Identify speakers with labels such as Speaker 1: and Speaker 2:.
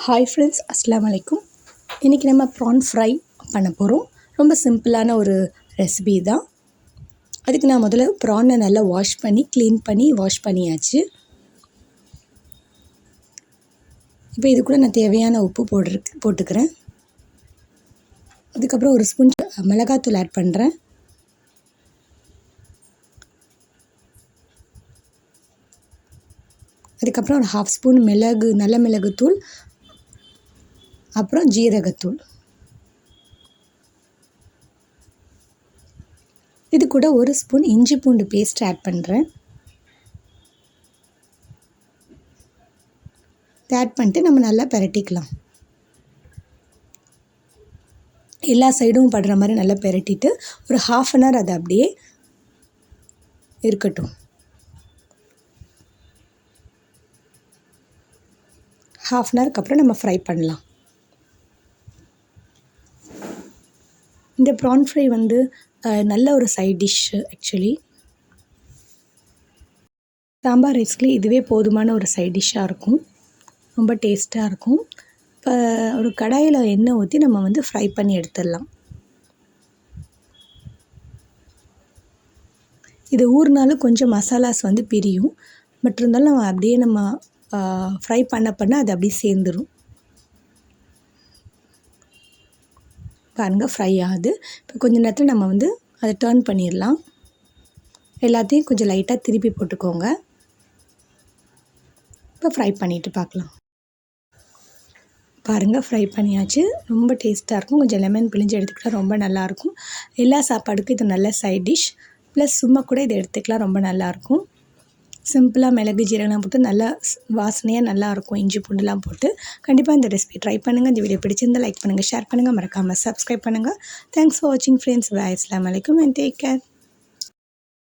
Speaker 1: Hi friends, அஸ்ஸலாமு அலைக்கும். இன்றைக்கி நம்ம ப்ரான் ஃப்ரை பண்ண போகிறோம். ரொம்ப சிம்பிளான ஒரு ரெசிபி தான். அதுக்கு நான் முதல்ல ப்ரானை நல்லா க்ளீன் பண்ணி வாஷ் பண்ணியாச்சு. இப்போ இது கூட நான் தேவையான உப்பு போட்டுக்கிறேன். அதுக்கப்புறம் ஒரு ஸ்பூன் மிளகாத்தூள் ஆட் பண்ணுறேன். அதுக்கப்புறம் ஒரு 1/2 ஸ்பூன் நல்ல மிளகுத்தூள், அப்புறம் ஜீரகத்தூள். இது கூட ஒரு ஸ்பூன் இஞ்சி பூண்டு பேஸ்ட் ஆட் பண்ணுறேன். ஆட் பண்ணிட்டு நம்ம நல்லா பிரட்டிக்கலாம். எல்லா சைடும் படுற மாதிரி நல்லா பிரட்டிட்டு ஒரு 1/2 அன் ஹவர் அது அப்படியே இருக்கட்டும். 1/2 அன் ஹவருக்கு அப்புறம் நம்ம ஃப்ரை பண்ணலாம். இந்த ப்ரான் ஃப்ரை நல்ல ஒரு சைட் டிஷ். ஆக்சுவலி சாம்பார் ரைஸ்க்கு இதுவே போதுமான ஒரு சைட் டிஷ்ஷாக இருக்கும். ரொம்ப டேஸ்ட்டாக இருக்கும். இப்போ ஒரு கடாயில் எண்ணெய் ஊற்றி நம்ம ஃப்ரை பண்ணி எடுத்துடலாம். இது ஊறினாலும் கொஞ்சம் மசாலாஸ் பிரியும். பட் இருந்தாலும் அப்படியே நம்ம ஃப்ரை பண்ண அது அப்படியே சேர்ந்துடும். பாருங்கள், ஃப்ரை ஆகுது. இப்போ கொஞ்சம் நேரத்தில் நம்ம அதை டர்ன் பண்ணிடலாம். எல்லாத்தையும் கொஞ்சம் லைட்டாக திருப்பி போட்டுக்கோங்க. இப்போ ஃப்ரை பண்ணிவிட்டு பார்க்கலாம். பாருங்கள், ஃப்ரை பண்ணியாச்சு. ரொம்ப டேஸ்ட்டாக இருக்கும். கொஞ்சம் லெமன் பிழிஞ்சு எடுத்துக்கிட்டால் ரொம்ப நல்லாயிருக்கும். எல்லா சாப்பாடுக்கும் இது நல்ல சைட் டிஷ். ப்ளஸ் சும்மா கூட இதை எடுத்துக்கலாம், ரொம்ப நல்லாயிருக்கும். சிம்பிளாக மிளகு ஜீரகம்லாம் போட்டு நல்லா வாசனையாக நல்லாயிருக்கும். இஞ்சி பூண்டுலாம் போட்டு கண்டிப்பாக இந்த ரெசிபி ட்ரை பண்ணுங்கள். இந்த வீடியோ பிடிச்சிருந்தால் லைக் பண்ணுங்கள், ஷேர் பண்ணுங்கள், மறக்காமல் சப்ஸ்கிரைப் பண்ணுங்கள். தேங்க்ஸ் ஃபார் வாட்சிங் ஃப்ரெண்ட்ஸ். பாய். அஸ்ஸலாமு அலைக்கும் அண்ட் டேக் கேர்.